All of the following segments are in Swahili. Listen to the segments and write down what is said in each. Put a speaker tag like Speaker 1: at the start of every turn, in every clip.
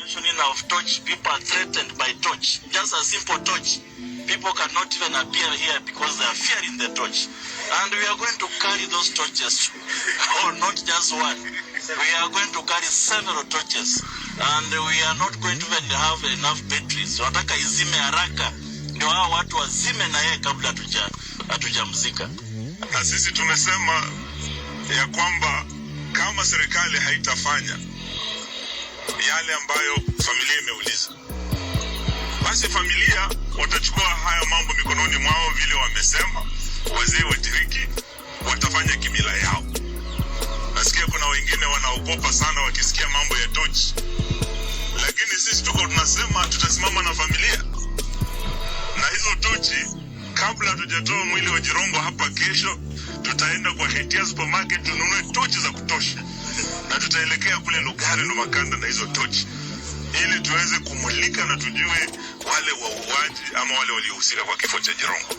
Speaker 1: Of torch, people are threatened by torch. Just a simple torch. People cannot even appear here because they are fearing the torch. And we are going to carry those torches, or not just one. We are going to carry several torches, and we are not going to even have enough batteries. Wataka izime haraka ndio hao watu wazime na yeye kabla hatujamzika.
Speaker 2: Na sisi tumesema ya kwamba kama serikali haitafanya yale ambayo familia imeuliza, basi familia watachukua haya mambo mikononi mwao. Vile wamesema wazee wa Tiriki watafanya kimila yao. Nasikia kuna wengine wanaogopa sana wakisikia mambo ya tochi, lakini sisi tuko tunasema tutasimama na familia. Na hizo tochi, kabla hatujatoa mwili wa Jirongo hapa kesho, tutaenda kwa Hetia supermarket tununue tochi za kutosha, na tutaelekea kule Lugari na Makanda na hizo tochi, ili tuweze kumulika na tujue wale wauaji ama wale waliohusika kwa kifo cha Jirongo.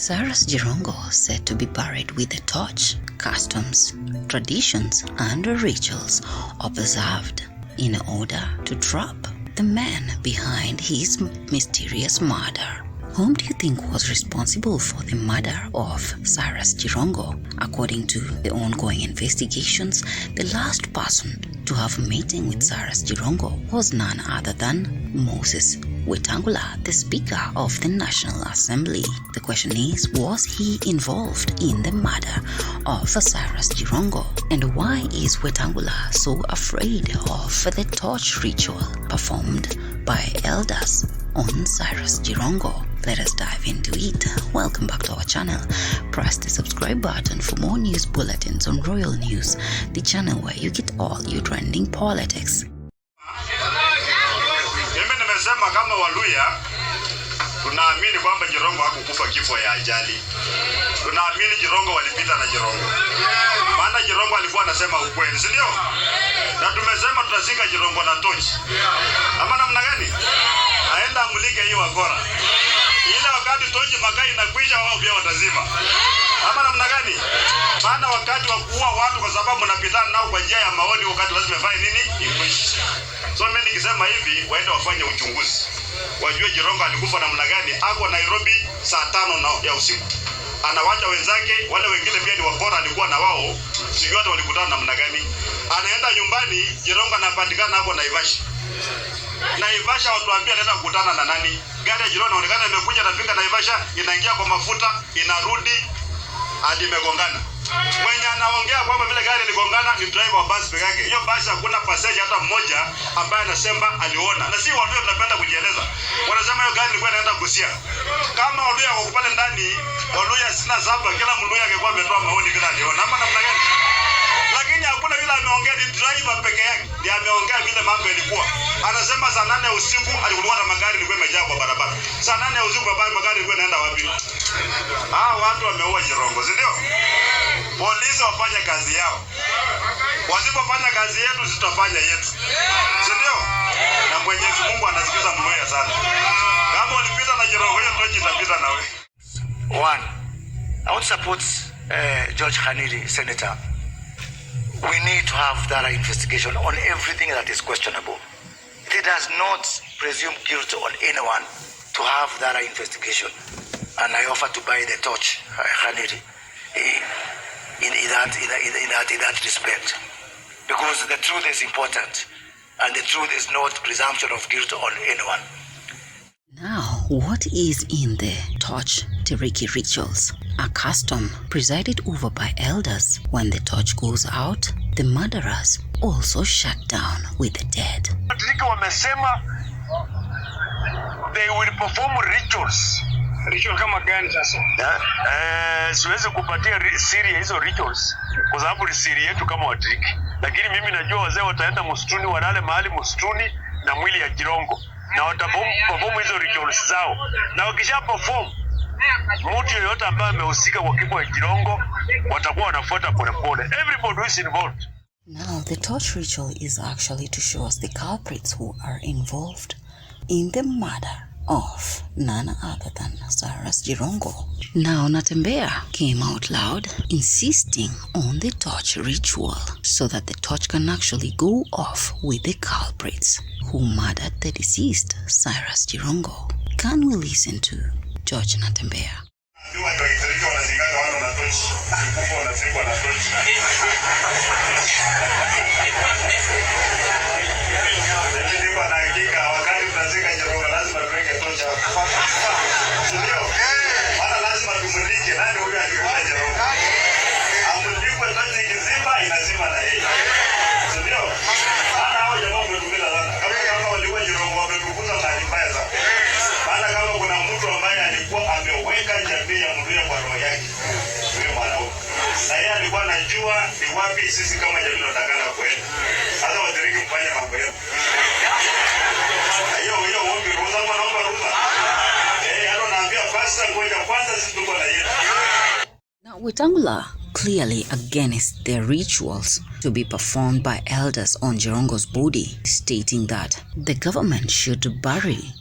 Speaker 3: Cyrus Jirongo said to be buried with the torch, customs, traditions and rituals observed in order to trap the man behind his mysterious murder. Whom do you think was responsible for the murder of Cyrus Jirongo? According to the ongoing investigations, the last person to have a meeting with Cyrus Jirongo was none other than Moses Wetangula, the Speaker of the National Assembly. The question is, was he involved in the murder of Cyrus Jirongo? And why is Wetangula so afraid of the torch ritual performed by elders on Cyrus Jirongo? Let us dive into it. Welcome back to our channel. Press the subscribe button for more news bulletins on Royal News, the channel where you get all your trending politics.
Speaker 4: Mimi nimesema kama Waluya tunaamini kwamba Jirongo hakukufa kifo ya ajali. Tunaamini Jirongo walipita na Jirongo. Maana Jirongo alikuwa anasema ukweli, si ndio? Na tumesema tutazika Jirongo na tochi. Ama namna gani? Aenda amulike hiyo wakora. Ile wakati tochi makai inakwisha, wao pia watazima. Ama namna gani? Maana wakati wa kuua watu kwa sababu napitana nao kwa njia ya maoni, wakati lazima fanye nini? Ikwishe. So mimi nikisema hivi, waende wafanye uchunguzi. Wajue Jirongo alikufa namna gani. Ako Nairobi saa 5 ya usiku. Anawacha wenzake, wale wengine pia ni wakora alikuwa na wao. Sijui hata walikutana namna gani. Anaenda nyumbani, Jirongo anapatikana hapo Naivasha. Naivasha watuambia anaenda kukutana na nani? Gari ya Jirongo inaonekana imekuja inafika Naivasha, inaingia kwa mafuta, inarudi hadi imegongana. Mwenye anaongea kwamba vile gari iligongana ni driver wa basi peke yake. Hiyo basi hakuna passenger hata mmoja ambaye anasema aliona. Na si watu tunapenda kujieleza. Wanasema hiyo gari ilikuwa inaenda Busia. Kama Waluya wako pale ndani, Waluya sina sababu kila Mluya angekuwa ametoa maoni bila aliona. Ama namna gani? Lakini hakuna yule ameongea, ni driver peke yake ndiye ameongea vile mambo yalikuwa. Anasema saa 8 usiku alikuwa na magari yalikuwa yamejaa kwa barabara. Saa 8 usiku magari yalikuwa yanaenda wapi? Watu wameua Jirongo, si ndio? Polisi wafanye kazi yao. Wasipofanya kazi yetu, sitafanya yetu. Si ndio? Na Mwenyezi Mungu anasikiza Mluya sana. Kama ulipita na Jirongo, hiyo tochi itapita na wewe.
Speaker 5: One, I would support George Khaniri, Senator. We need to have thorough investigation on everything that is questionable. It does not presume guilt on anyone to have thorough investigation. And I offer to buy the torch, Khaniri, in that respect. Because the truth is important. And the truth is not presumption of guilt on anyone.
Speaker 3: Now, what is in the torch Tiriki rituals? A custom presided over by elders. When the torch goes out, the murderers also shut down with the dead.
Speaker 4: Tiriki wamesema they will perform rituals. Ritual kama gani sasa? Siwezi kupatia siri ya hizo rituals kwa sababu ni siri yetu kama Watiriki. Lakini mimi najua wazee wataenda msituni, walale mahali msituni na mwili ya Jirongo. Na wataperform hizo rituals zao. Na wakisha perform, mtu yoyote ambaye amehusika kwa kifo cha Jirongo watakuwa wanafuata polepole. Everybody who is involved.
Speaker 3: Now, the torch ritual is actually to show us the culprits who are involved in the murder of none other than Cyrus Jirongo. Now Natembeya came out loud, insisting on the torch ritual so that the torch can actually go off with the culprits who murdered the deceased Cyrus Jirongo. Can we listen to George Natembeya?
Speaker 4: Ni wapi sisi kama jamii tunatakana kwenda. Sasa wadiriki mfanye mambo yenu. Hiyo ombi ruhusa kwa naomba ruhusa. Halo naambia pastor ngoja kwanza sisi tuko na yeye.
Speaker 3: Now Wetangula, clearly against the rituals to be performed by elders on Jirongo's body, stating that the government should bury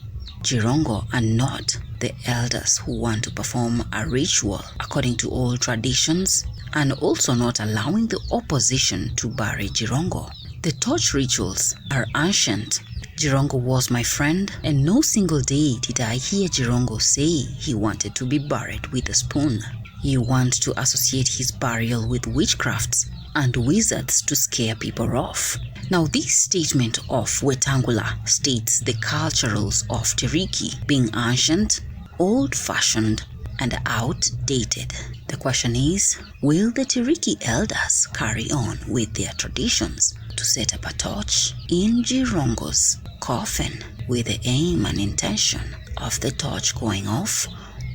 Speaker 3: Jirongo and not the elders who want to perform a ritual according to all traditions, and also not allowing the opposition to bury Jirongo. The torch rituals are ancient. Jirongo was my friend, and no single day did I hear Jirongo say he wanted to be buried with a spoon. You want to associate his burial with witchcrafts and wizards to scare people off. Now this statement of Wetangula states the culturals of Tiriki being ancient, old-fashioned, and outdated. The question is, will the Tiriki elders carry on with their traditions to set up a torch in Jirongo's coffin with the aim and intention of the torch going off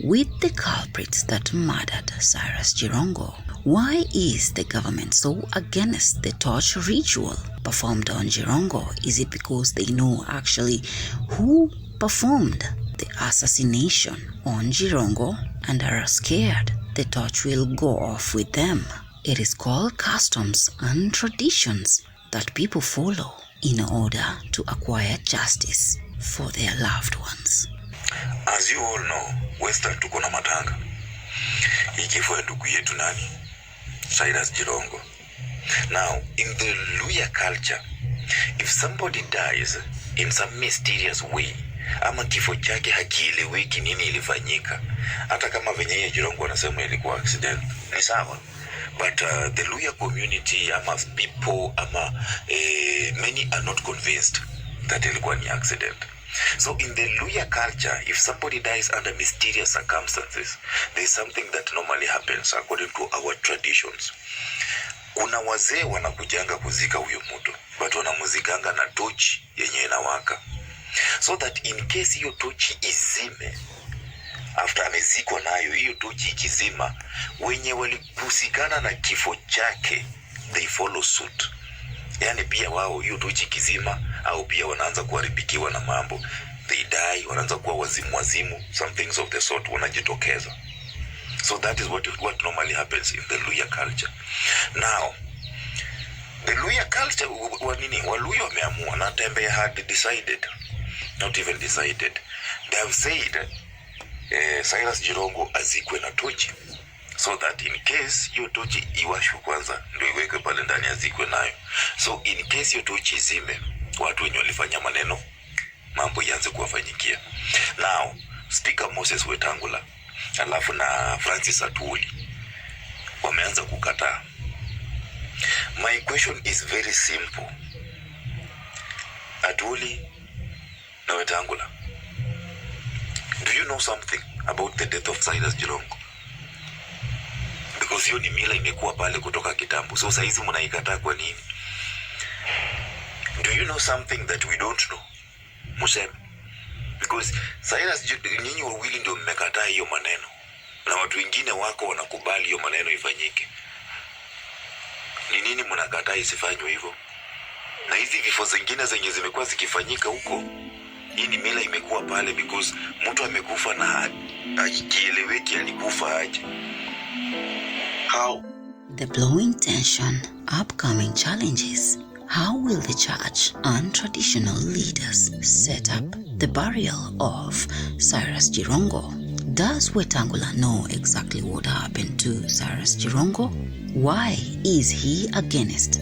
Speaker 3: with the culprits that murdered Cyrus Jirongo? Why is the government so against the torch ritual performed on Jirongo? Is it because they know actually who performed the assassination on Jirongo and are scared the torch will go off with them? It is called customs and traditions that people follow in order to acquire justice for their loved ones.
Speaker 6: As you all know, Western tuko na matanga. Ikifo ya ndugu yetu nani? Cyrus Jirongo. Now, in the Luya culture, if somebody dies in some mysterious way, ama kifo chake hakieleweki nini ilifanyika, hata kama venye ya Jirongo anasema ilikuwa accident, ni sawa. But the Luya community, ama people, many are not convinced that ilikuwa ni accident. So in the Luya culture, if somebody dies under mysterious circumstances, there's something that normally happens according to our traditions. Kuna wazee wanakujanga kuzika huyo mtu, but wanamuzikanga na tochi yenye inawaka. So that in case hiyo tochi izime, after amezikwa nayo, hiyo tochi ikizima, wenye walikusikana na kifo chake, they follow suit. Yani pia wao hiyo tochi kizima, au pia wanaanza kuharibikiwa na mambo. They die, wanaanza kuwa wazimu, some things of the sort wanajitokeza. So that is what normally happens in the Luya culture. Now, the Luya culture, Waluya wameamua, na Natembeya had decided, not even decided, they have said, Cyrus Jirongo azikwe na tochi, so that in case hiyo tochi iwashwe kwanza, ndio iwekwe pale ndani azikwe nayo. So in case hiyo tochi izime, watu wenye walifanya maneno, mambo yanze kuwafanyikia. Now, Speaker Moses Wetangula, alafu na Francis Atwoli, wameanza kukataa. My question is very simple. Atwoli na Wetangula, do you know something about the death of Cyrus Jirongo? Because hiyo ni mila imekuwa pale kutoka kitambo. So saizi mnaikataa kwa nini? Do you know something that we don't know? Museme. Because Cyrus, nyinyi wawili ndio mmekataa hiyo maneno, na watu wengine wako wanakubali hiyo maneno ifanyike. Ni nini mnakataa isifanywe hivyo? Na hizi vifo zingine zenye zimekuwa zikifanyika huko, hii ni mila imekuwa pale because mtu amekufa na hakieleweki alikufa aje. How?
Speaker 3: The blowing tension, upcoming challenges. How will the church and traditional leaders set up the burial of Cyrus Jirongo. Does Wetangula know exactly what happened to Cyrus Jirongo? Why is he against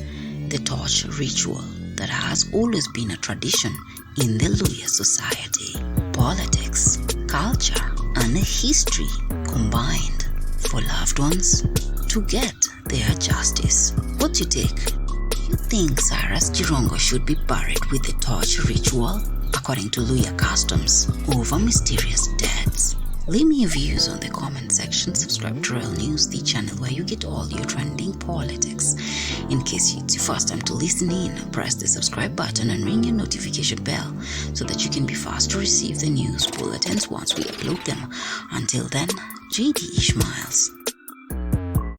Speaker 3: the torch ritual that has always been a tradition in the Luhya society? Politics, culture, and history combined for loved ones to get their justice. What's your take? You think Cyrus Jirongo should be buried with the torch ritual according to Luhya customs over mysterious deaths? Leave me your views on the comment section. Subscribe to Royal News, the channel where you get all your trending politics. In case it's your first time to listen in, press the subscribe button and ring your notification bell so that you can be fast to receive the news bulletins once we upload them. Until then, JD Ishmaels.